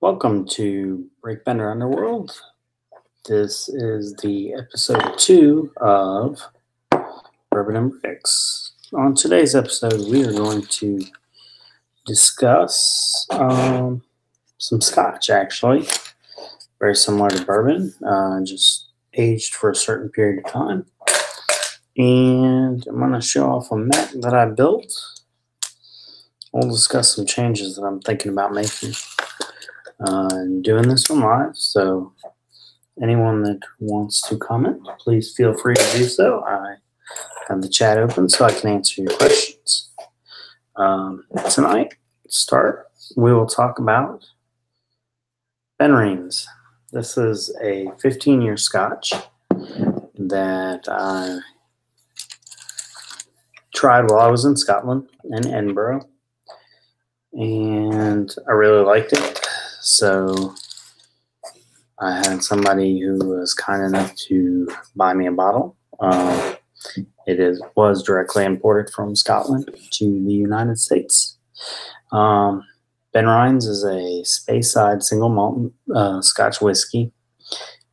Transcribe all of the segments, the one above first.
Welcome to Brickbender Underworld. This is the episode 2 of Bourbon and Mechs. On today's episode, we are going to discuss some Scotch, actually. Very similar to bourbon, just aged for a certain period of time. And I'm going to show off a Mech that I built. We'll discuss some changes that I'm thinking about making. Doing this one live, so anyone that wants to comment, please feel free to do so. I have the chat open so I can answer your questions. Tonight, we will talk about Benrines. This is a 15-year Scotch that I tried while I was in Scotland in Edinburgh, and I really liked it. So I had somebody who was kind enough to buy me a bottle. Was directly imported from Scotland to the United States. Benrines is a Speyside single malt Scotch whiskey.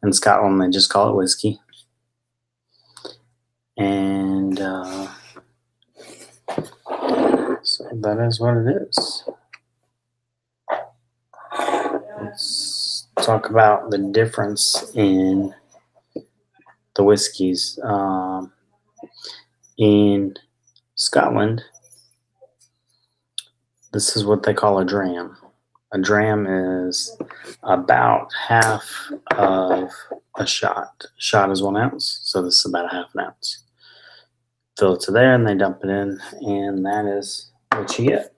In Scotland, they just call it whiskey. And so that is what it is. Let's talk about the difference in the whiskeys. In Scotland, this is what they call a dram. A dram is about half of a shot. A shot is 1 ounce, so this is about a half an ounce. Fill it to there, and they dump it in, and that is what you get.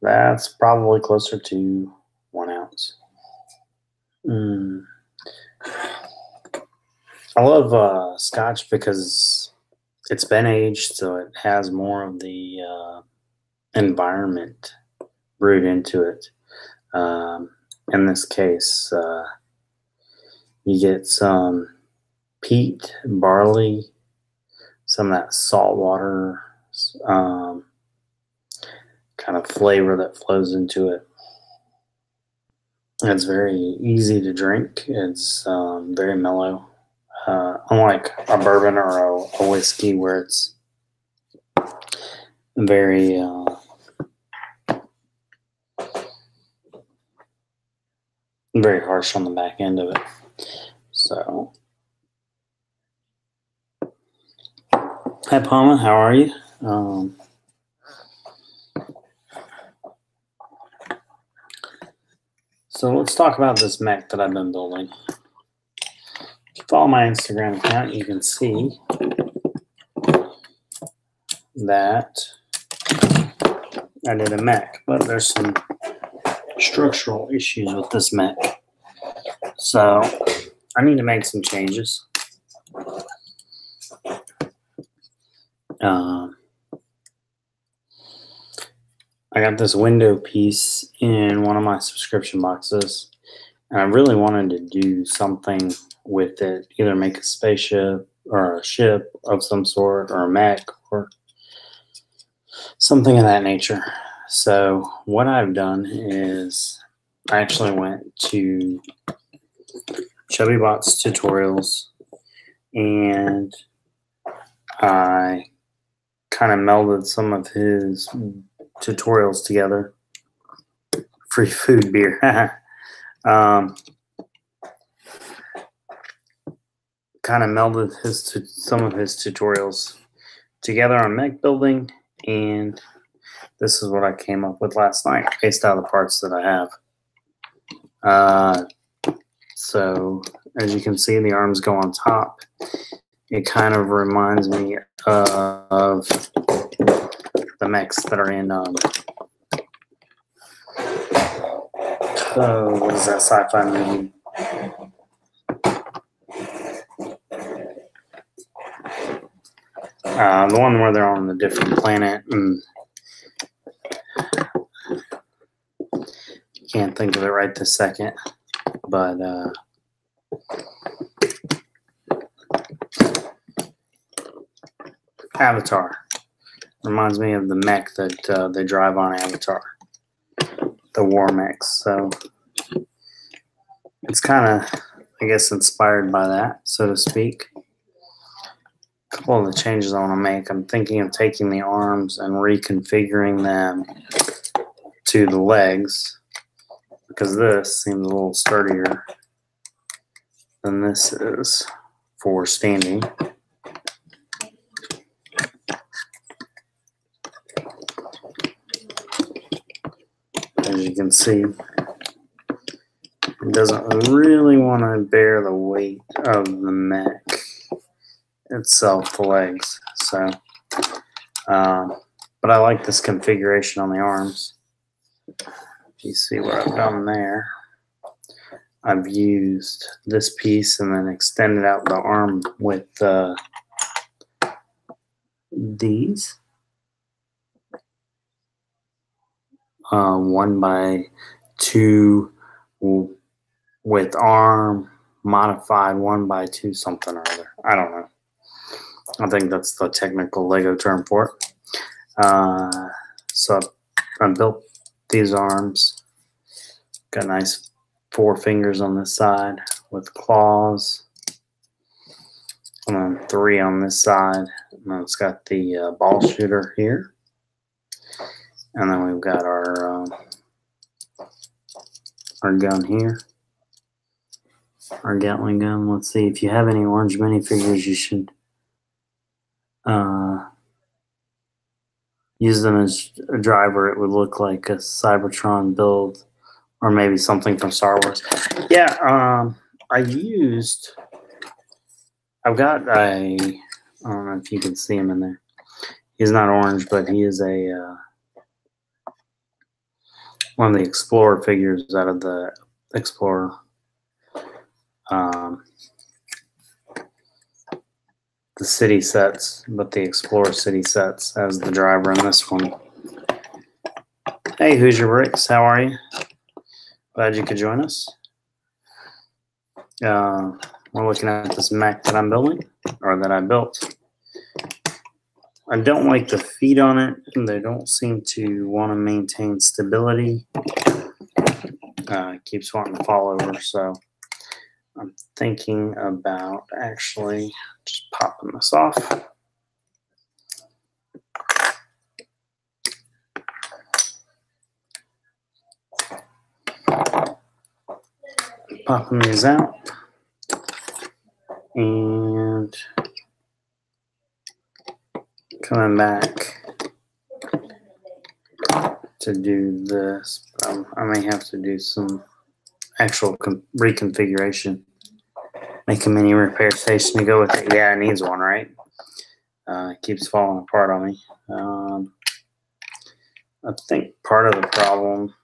That's probably closer to 1 ounce. I love Scotch because it's been aged, so it has more of the environment brewed into it. In this case, you get some peat, barley, some of that salt water, kind of flavor that flows into it. It's very easy to drink. It's very mellow. Unlike a bourbon or a whiskey where it's very very harsh on the back end of it. So, hi Palma, how are you? So let's talk about this Mech that I've been building. If you follow my Instagram account, you can see that I did a Mech, but there's some structural issues with this Mech. So I need to make some changes. I got this window piece in one of my subscription boxes, and I really wanted to do something with it, either make a spaceship or a ship of some sort, or a Mech, or something of that nature. So what I've done is I actually went to Chubby Bot's tutorials, and I kind of melded some of his tutorials together. Free food beer. Kind of melded some of his tutorials together on Mech building, and this is what I came up with last night based on the parts that I have. So as you can see, the arms go on top. It kind of reminds me of the Mechs that are in what is that sci-fi movie? The one where they're on a different planet, and can't think of it right this second, but Avatar. Reminds me of the Mech that they drive on Avatar. the War Mechs. So it's kind of, I guess, inspired by that, so to speak. A couple of the changes I want to make. I'm thinking of taking the arms and reconfiguring them to the legs, because this seems a little sturdier than this is for standing. As you can see, it doesn't really want to bear the weight of the mech itself, the legs. So, but I like this configuration on the arms. You see what I've done there. I've used this piece and then extended out the arm with these 1x2 with arm modified 1x2 something or other. I don't know. I think that's the technical Lego term for it. So I built these arms. Got nice 4 fingers on this side with claws, and then 3 on this side. And then it's got the ball shooter here, and then we've got our gun here, our Gatling gun. Let's see, if you have any orange minifigures, you should use them as a driver. It would look like a Cybertron build, or maybe something from Star Wars. Yeah, I've got I don't know if you can see him in there. He's not orange, but he is a one of the Explorer figures out of the Explorer. The city sets, but the Explorer city sets as the driver in this one. Hey, who's your bricks? How are you? Glad you could join us. We're looking at this mech that I'm building, or that I built. I don't like the feet on it. They don't seem to want to maintain stability. It keeps wanting to fall over, so I'm thinking about actually just popping this off. Popping these out. And coming back to do this. I may have to do some actual reconfiguration. Make a mini repair station to go with it. Yeah, it needs one, right? It keeps falling apart on me. I think part of the problem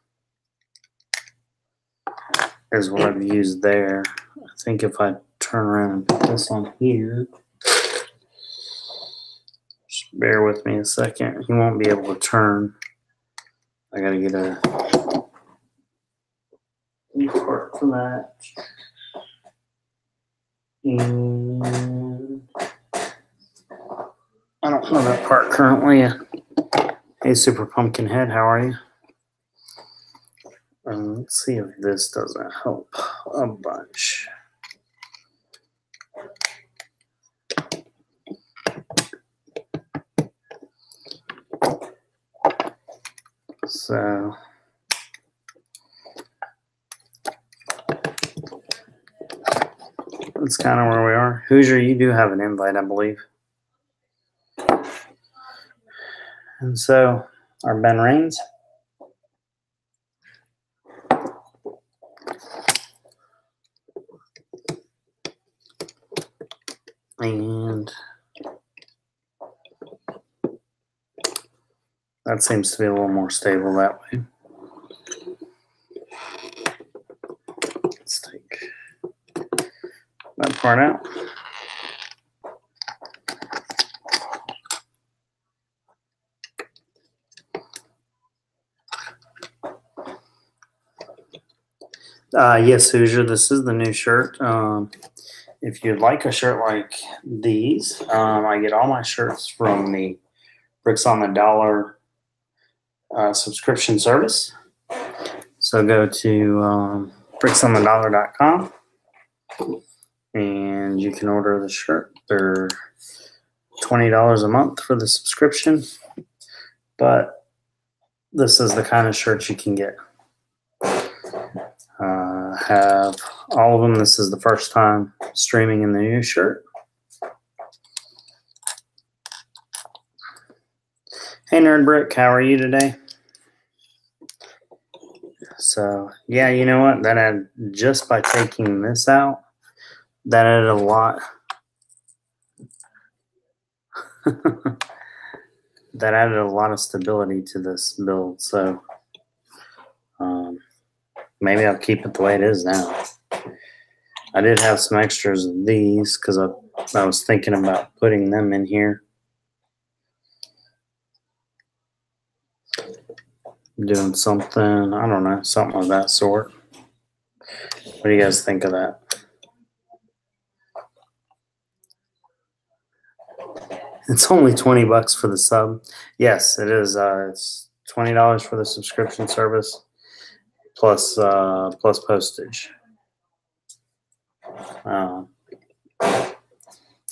is what I've used there. I think if I turn around and put this on here, just bear with me a second. He won't be able to turn. I gotta get a new part for that. And I don't know that part currently. Hey, Super Pumpkinhead, how are you? Let's see if this doesn't help a bunch. So that's kind of where we are. Hoosier, you do have an invite, I believe. And so our Ben Rains. And that seems to be a little more stable that way. Let's take that part out. Yes, Hoosier, this is the new shirt. If you'd like a shirt like these, I get all my shirts from the Bricks on the Dollar subscription service. So go to bricksondollar.com and you can order the shirt. They're $20 a month for the subscription, but this is the kind of shirt you can get. Have all of them. This is the first time streaming in the new shirt. Hey Nerd Brick, how are you today? So yeah, you know what? That had, just by taking this out, that added a lot. That added a lot of stability to this build. So maybe I'll keep it the way it is now. I did have some extras of these because I was thinking about putting them in here. Doing something, I don't know, something of that sort. What do you guys think of that? It's only $20 for the sub. Yes, it is. It's $20 for the subscription service plus plus postage.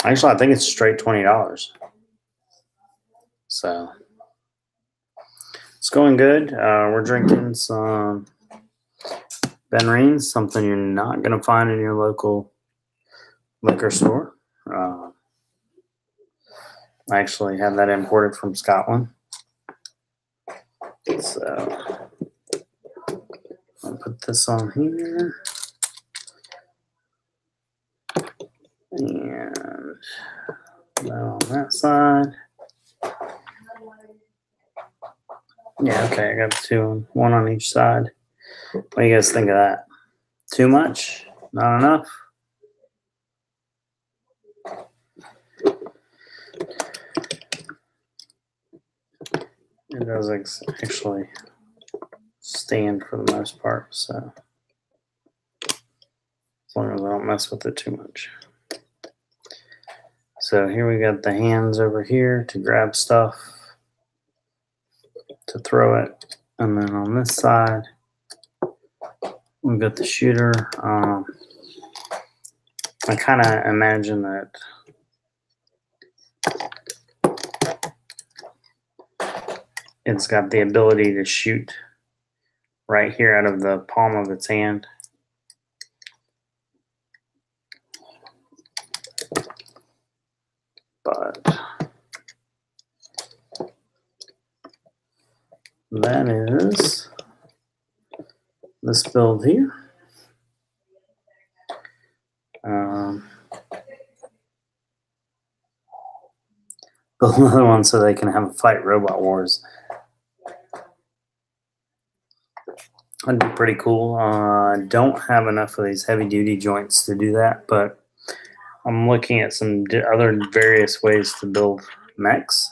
Actually, I think it's straight $20. So it's going good. We're drinking some Ben Reens, something you're not going to find in your local liquor store. I actually had that imported from Scotland. So I'll put this on here. And that on that side. Yeah, okay, I got two, one on each side. What do you guys think of that? Too much? Not enough? It does actually stand for the most part, so as long as I don't mess with it too much. So here we got the hands over here to grab stuff, to throw it, and then on this side we've got the shooter. I kind of imagine that it's got the ability to shoot right here out of the palm of its hand. But that is this build here. Build another one so they can have a fight Robot Wars. That'd be pretty cool. Don't have enough of these heavy duty joints to do that, but I'm looking at some other various ways to build mechs.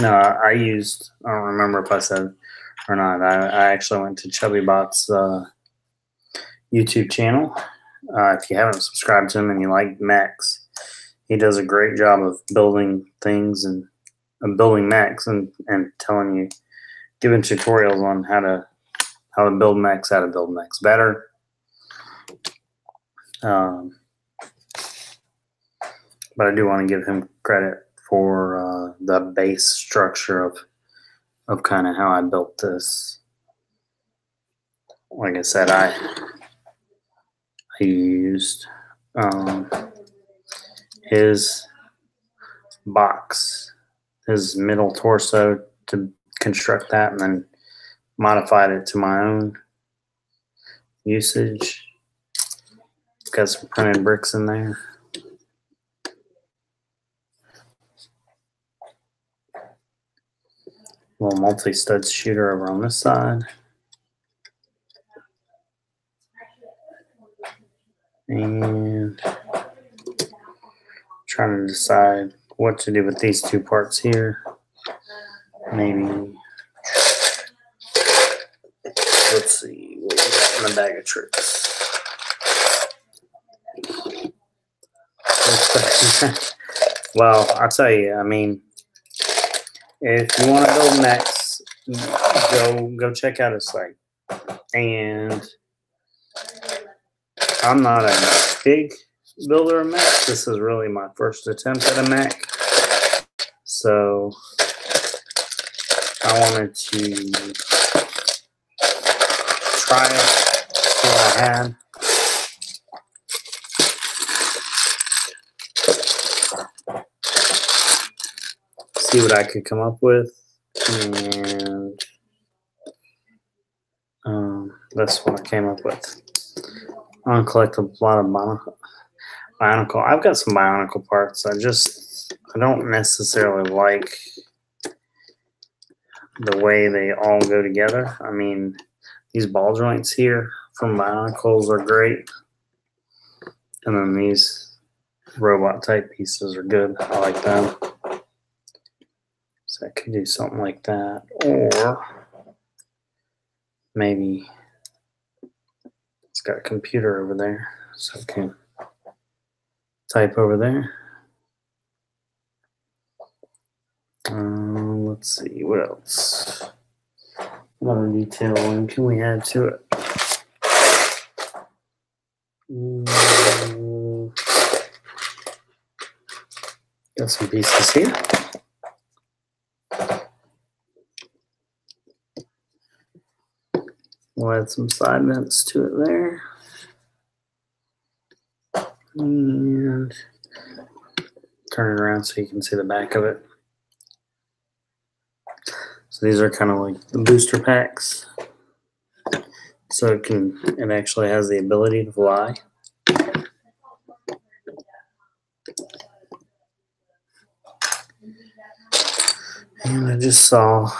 No, I don't remember if I said or not. I actually went to Chubby Bot's YouTube channel. If you haven't subscribed to him and you like mechs, he does a great job of building things and building mechs and telling you, giving tutorials on how to build mechs, how to build mechs better. But I do want to give him credit for the base structure of kind of how I built this. Like I said, I used his box, his middle torso to construct that, and then modified it to my own usage. Got some printed bricks in there. Little multi-stud shooter over on this side. And trying to decide what to do with these two parts here. Maybe, let's see what we got in the bag of tricks. Well, I'll tell you, I mean, if you want to build mechs, go check out his site. And I'm not a big builder of mechs. This is really my first attempt at a mech. So I wanted to try it, see what I had. See what I could come up with. And that's what I came up with. I'm going to collect a lot of bionicle. I've got some bionicle parts. I don't necessarily like the way they all go together. I mean, these ball joints here from bionicles are great. And then these robot type pieces are good. I like them. So I could do something like that. Or maybe it's got a computer over there, so I can type over there. Let's see, what else? What other detailing can we add to it? Got some pieces here. We'll add some side vents to it there. And turn it around so you can see the back of it. So these are kind of like the booster packs. So it actually has the ability to fly. And I just saw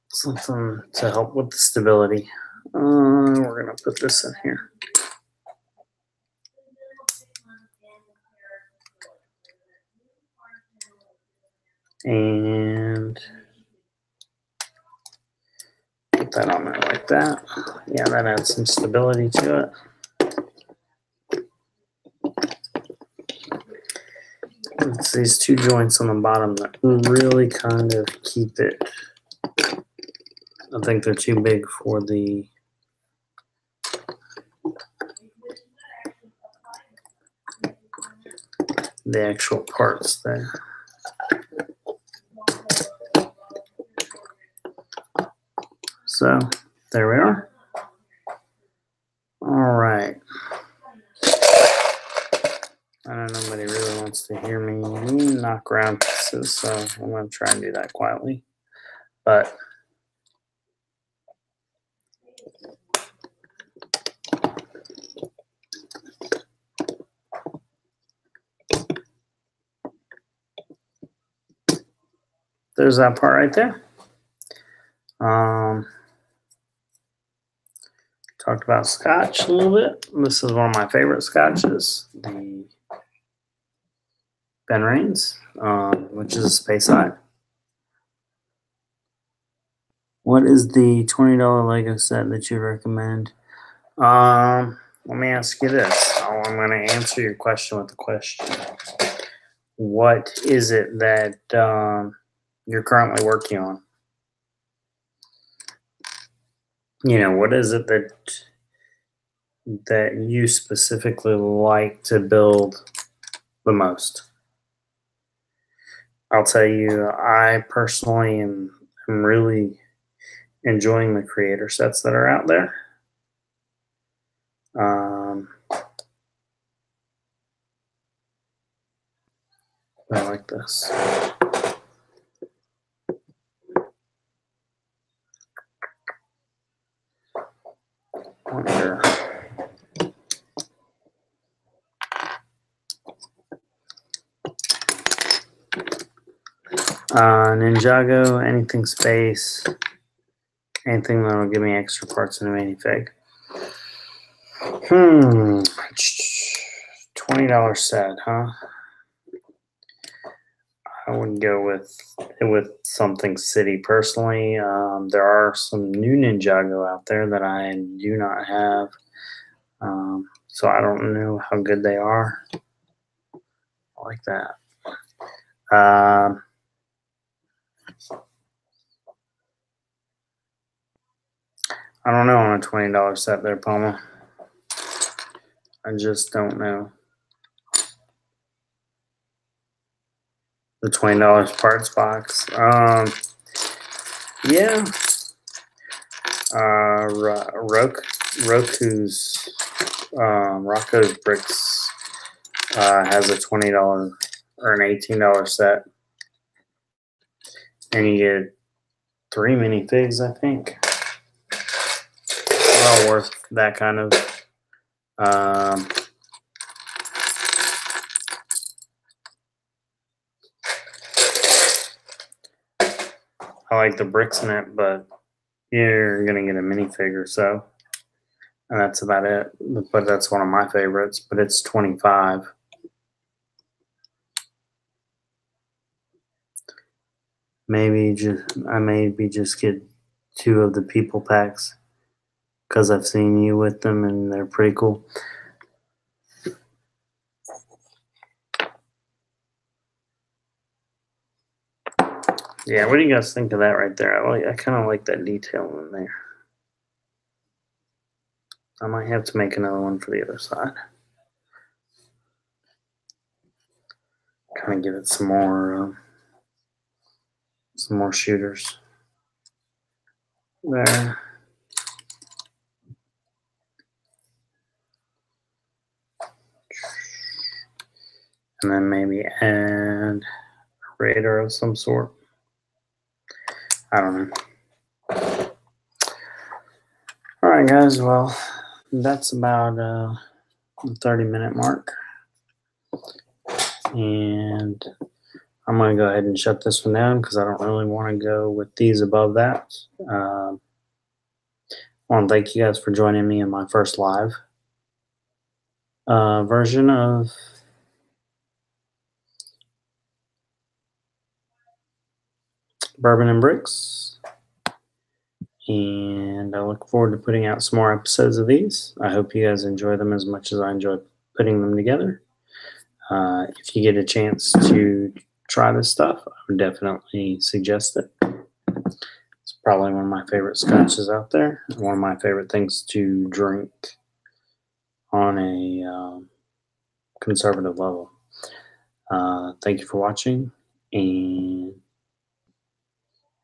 something to help with the stability. We're going to put this in here. And put that on there like that. Yeah, that adds some stability to it. It's these two joints on the bottom that really kind of keep it. I think they're too big for the actual parts there. So there we are. All right. I know nobody really wants to hear me knock around pieces, so I'm going to try and do that quietly. But there's that part right there. Talked about Scotch a little bit. This is one of my favorite Scotches, the Ben Rains, which is a Space Side. What is the $20 Lego set that you recommend? Let me ask you this. I'm going to answer your question with a question. What is it that you're currently working on? You know, what is it that you specifically like to build the most? I'll tell you, I personally am really enjoying the creator sets that are out there. I like this. Wonder. Ninjago, anything space, anything that'll give me extra parts in a minifig. $20 set, huh? I would go with something city personally. There are some new Ninjago out there that I do not have, so I don't know how good they are. I like that. I don't know on a $20 set there, Palma. I just don't know. The $20 parts box. Yeah. Rocco's Bricks has a $20 or an $18 set, and you get 3 minifigs, I think. Well worth that kind of. I like the bricks in it, but you're gonna get a minifig or so, and that's about it. But that's one of my favorites. But it's 25. I maybe just get 2 of the people packs because I've seen you with them and they're pretty cool. Yeah, what do you guys think of that right there? I kind of like that detail in there. I might have to make another one for the other side. Kind of give it some more shooters there. And then maybe add a radar of some sort. I don't know. All right, guys. Well, that's about the 30-minute mark. And I'm going to go ahead and shut this one down because I don't really want to go with these above that. I want to thank you guys for joining me in my first live version of Bourbon and Bricks. And I look forward to putting out some more episodes of these. I hope you guys enjoy them as much as I enjoy putting them together. If you get a chance to try this stuff, I would definitely suggest it. It's probably one of my favorite scotches out there. One of my favorite things to drink on a conservative level. Thank you for watching, and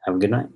have a good night.